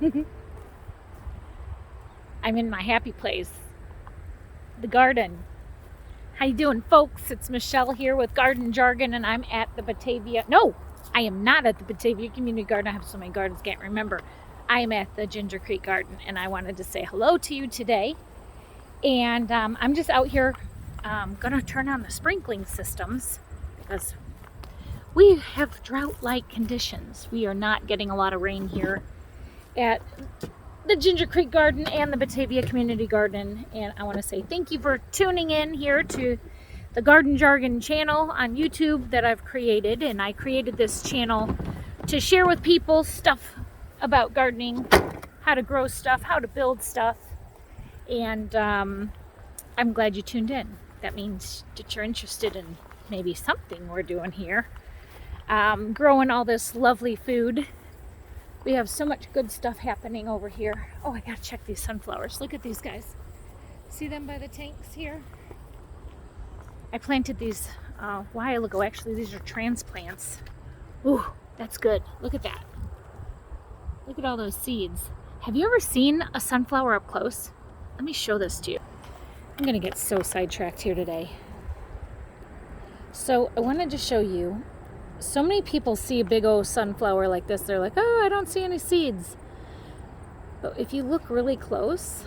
I'm in my happy place, the garden. How you doing, folks? It's Michelle here with Garden Jargon, and I'm at the Batavia. No, I am not at the Batavia Community Garden. I have so many gardens, can't remember. I am at the Ginger Creek Garden, and I wanted to say hello to you today. And I'm just out here gonna turn on the sprinkling systems because we have drought-like conditions. We are not getting a lot of rain here at the Ginger Creek Garden and the Batavia Community Garden. And I want to say thank you for tuning in here to the Garden Jargon channel on YouTube that I've created. And I created this channel to share with people stuff about gardening, how to grow stuff, how to build stuff. And I'm glad you tuned in. That means that you're interested in maybe something we're doing here. Growing all this lovely food. We have so much good stuff happening over here. Oh, I gotta check these sunflowers. Look at these guys. See them by the tanks here? I planted these a while ago. Actually, these are transplants. Ooh, that's good. Look at that. Look at all those seeds. Have you ever seen a sunflower up close? Let me show this to you. I'm gonna get so sidetracked here today. So I wanted to show you, so many people see a big old sunflower like this. They're like, oh, I don't see any seeds. But if you look really close,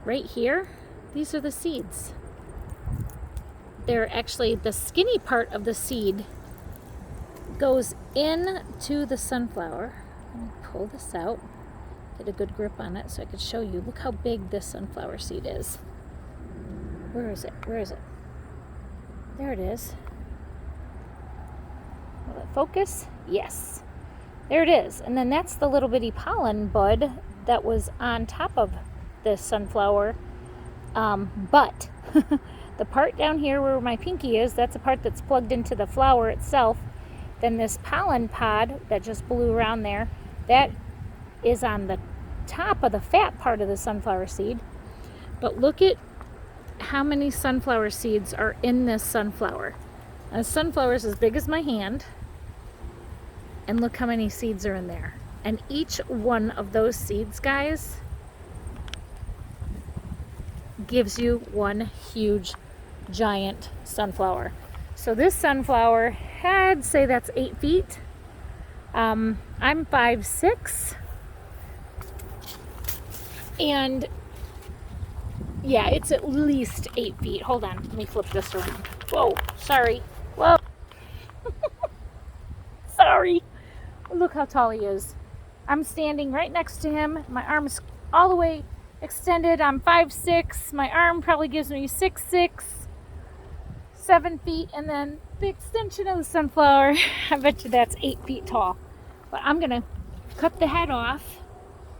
right here, these are the seeds. They're actually, the skinny part of the seed goes into the sunflower. Let me pull this out, get a good grip on it so I could show you. Look how big this sunflower seed is. Where is it? Where is it? There it is. Will it focus? Yes. There it is. And then that's the little bitty pollen bud that was on top of this sunflower. But the part down here where my pinky is, that's a part that's plugged into the flower itself. Then this pollen pod that just blew around there, that is on the top of the fat part of the sunflower seed. But look at how many sunflower seeds are in this sunflower. And the sunflower is as big as my hand. And look how many seeds are in there. And each one of those seeds, guys, gives you one huge, giant sunflower. So this sunflower, I'd say that's 8 feet. I'm 5'6". And yeah, it's at least 8 feet. Hold on, let me flip this around. Whoa, sorry. Whoa. Sorry. Look how tall he is. I'm standing right next to him. My arm is all the way extended. I'm 5'6". My arm probably gives me 6'6", 7 feet. And then the extension of the sunflower, I bet you that's 8 feet tall. But I'm going to cut the head off,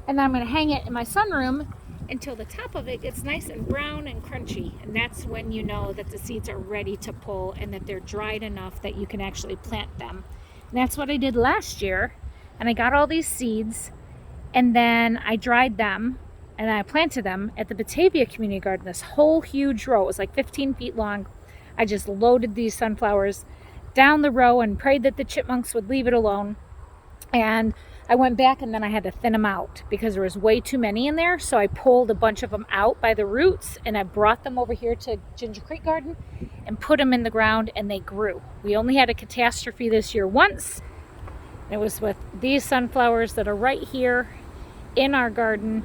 and then I'm going to hang it in my sunroom until the top of it gets nice and brown and crunchy. And that's when you know that the seeds are ready to pull and that they're dried enough that you can actually plant them. And that's what I did last year. And I got all these seeds, and then I dried them, and I planted them at the Batavia Community Garden. This whole huge row, it was like 15 feet long. I just loaded these sunflowers down the row and prayed that the chipmunks would leave it alone. And I went back, and then I had to thin them out because there was way too many in there. So I pulled a bunch of them out by the roots, and I brought them over here to Ginger Creek Garden and put them in the ground, and they grew. We only had a catastrophe this year once. It was with these sunflowers that are right here in our garden.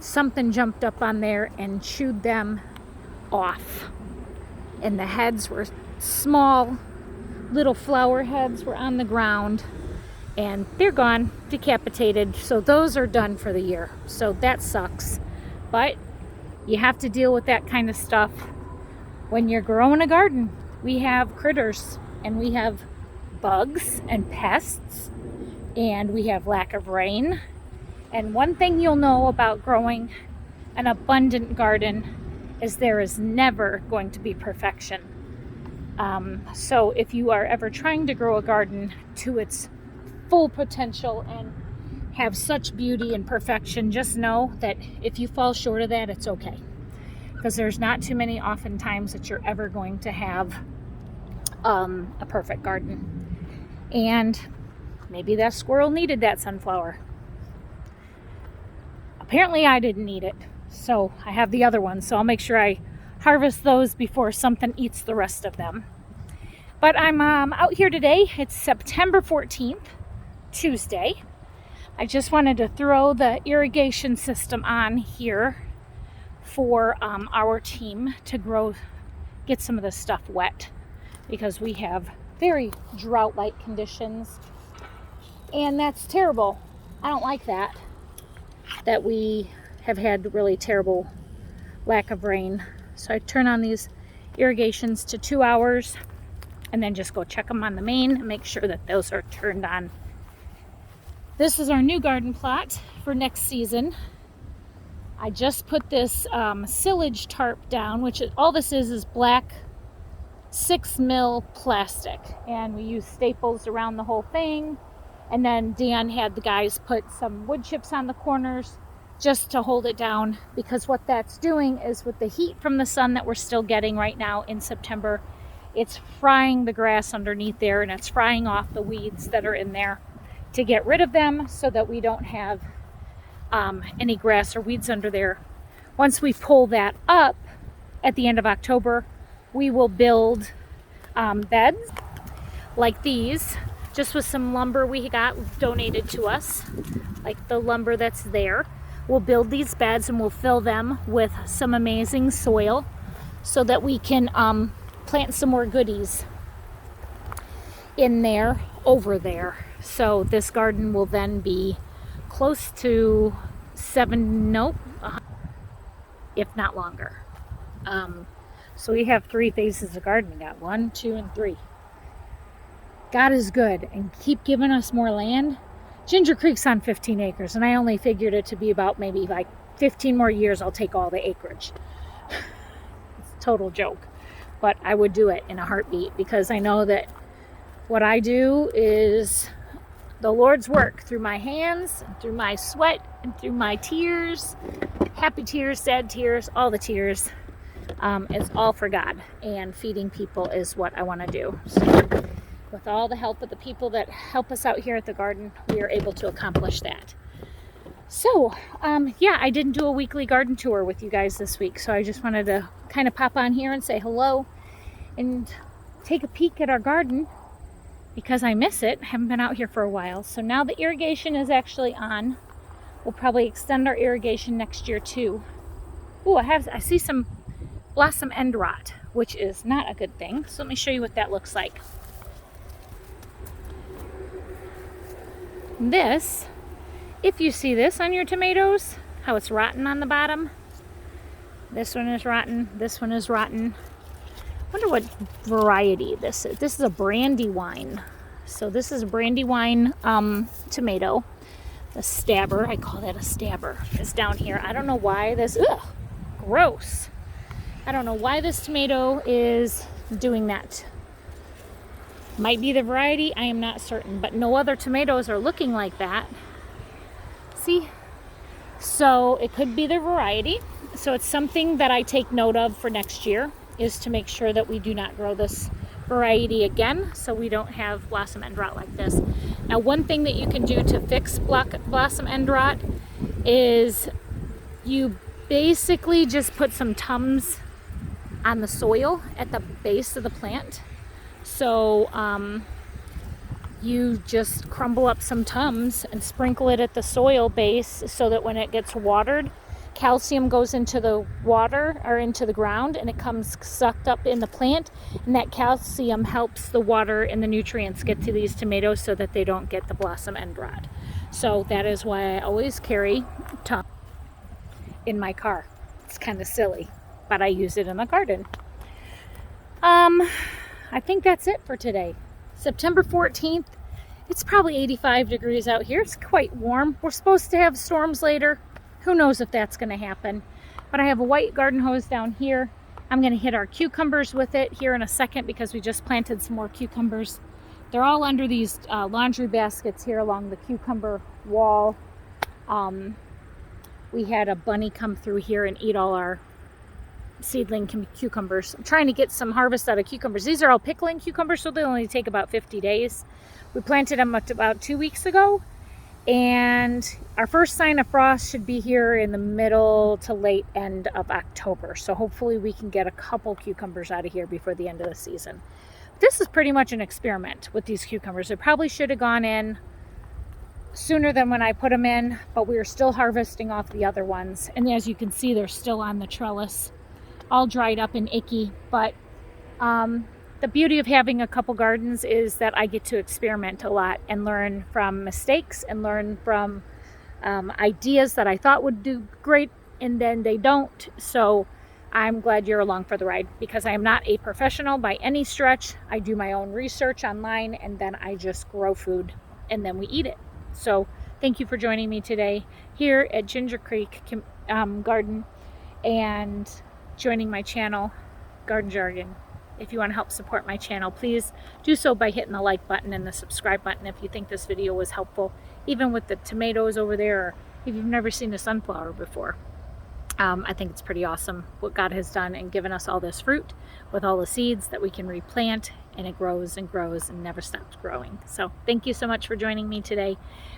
Something jumped up on there and chewed them off. And the heads were small, little flower heads were on the ground. And they're gone, decapitated. So those are done for the year. So that sucks. But you have to deal with that kind of stuff when you're growing a garden. We have critters, and we have bugs and pests, and we have lack of rain. And one thing you'll know about growing an abundant garden is there is never going to be perfection. So if you are ever trying to grow a garden to its full potential and have such beauty and perfection, just know that if you fall short of that, it's okay. Because there's not too many oftentimes that you're ever going to have a perfect garden. And Maybe that squirrel needed that sunflower. Apparently I didn't need it. So I have the other ones. So I'll make sure I harvest those before something eats the rest of them. But I'm out here today. It's September 14th, Tuesday. I just wanted to throw the irrigation system on here for our team to get some of this stuff wet, because we have very drought-like conditions, and that's terrible. I don't like that we have had really terrible lack of rain. So I turn on these irrigations to 2 hours and then just go check them on the main and make sure that those are turned on. This is our new garden plot for next season. I just put this silage tarp down, which all this is black 6mm plastic, and we use staples around the whole thing. And then Dan had the guys put some wood chips on the corners just to hold it down, because what that's doing is, with the heat from the sun that we're still getting right now in September, it's frying the grass underneath there, and it's frying off the weeds that are in there to get rid of them so that we don't have any grass or weeds under there. Once we pull that up at the end of October, we will build beds like these, just with some lumber we got donated to us, like the lumber that's there. We'll build these beds and we'll fill them with some amazing soil so that we can plant some more goodies in there, over there. So this garden will then be close to if not longer. So we have 3 phases of garden. We got 1, 2, and 3. God is good and keep giving us more land. Ginger Creek's on 15 acres, and I only figured it to be about maybe like 15 more years I'll take all the acreage. It's a total joke, but I would do it in a heartbeat, because I know that what I do is the Lord's work through my hands, and through my sweat, and through my tears, happy tears, sad tears, all the tears. It's all for God, and feeding people is what I want to do. So with all the help of the people that help us out here at the garden, we are able to accomplish that. So, yeah, I didn't do a weekly garden tour with you guys this week, so I just wanted to kind of pop on here and say hello and take a peek at our garden, because I miss it. I haven't been out here for a while. So now the irrigation is actually on. We'll probably extend our irrigation next year too. Oh, I see some blossom end rot, which is not a good thing. So let me show you what that looks like. This, if you see this on your tomatoes, how it's rotten on the bottom. This one is rotten. This one is rotten. I wonder what variety this is. This is a Brandywine. So this is a Brandywine tomato. The stabber, I call that a stabber, is down here. I don't know why this, gross. I don't know why this tomato is doing that. Might be the variety, I am not certain, but no other tomatoes are looking like that. See? So it could be the variety. So it's something that I take note of for next year, is to make sure that we do not grow this variety again, so we don't have blossom end rot like this. Now, one thing that you can do to fix blossom end rot is you basically just put some Tums on the soil at the base of the plant. So you just crumble up some Tums and sprinkle it at the soil base, so that when it gets watered, calcium goes into the water or into the ground, and it comes sucked up in the plant, and that calcium helps the water and the nutrients get to these tomatoes so that they don't get the blossom end rot. So that is why I always carry Tums in my car. It's kind of silly, but I use it in the garden. I think that's it for today. September 14th. It's probably 85 degrees out here. It's quite warm. We're supposed to have storms later. Who knows if that's going to happen. But I have a white garden hose down here. I'm going to hit our cucumbers with it here in a second, because we just planted some more cucumbers. They're all under these laundry baskets here along the cucumber wall. We had a bunny come through here and eat all our seedling cucumbers. I'm trying to get some harvest out of cucumbers. These are all pickling cucumbers, so they only take about 50 days. We planted them about 2 weeks ago, and our first sign of frost should be here in the middle to late end of October. So hopefully we can get a couple cucumbers out of here before the end of the season. This is pretty much an experiment with these cucumbers. They probably should have gone in sooner than when I put them in, but we are still harvesting off the other ones. And as you can see, they're still on the trellis, all dried up and icky. But the beauty of having a couple gardens is that I get to experiment a lot and learn from mistakes and learn from ideas that I thought would do great and then they don't. So I'm glad you're along for the ride, because I am not a professional by any stretch. I do my own research online, and then I just grow food and then we eat it. So thank you for joining me today here at Ginger Creek Garden and joining my channel, Garden Jargon. If you want to help support my channel, please do so by hitting the like button and the subscribe button if you think this video was helpful, even with the tomatoes over there, or if you've never seen a sunflower before. I think it's pretty awesome what God has done and given us all this fruit with all the seeds that we can replant, and it grows and grows and never stops growing. So thank you so much for joining me today.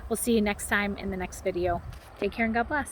We'll see you next time in the next video. Take care and God bless.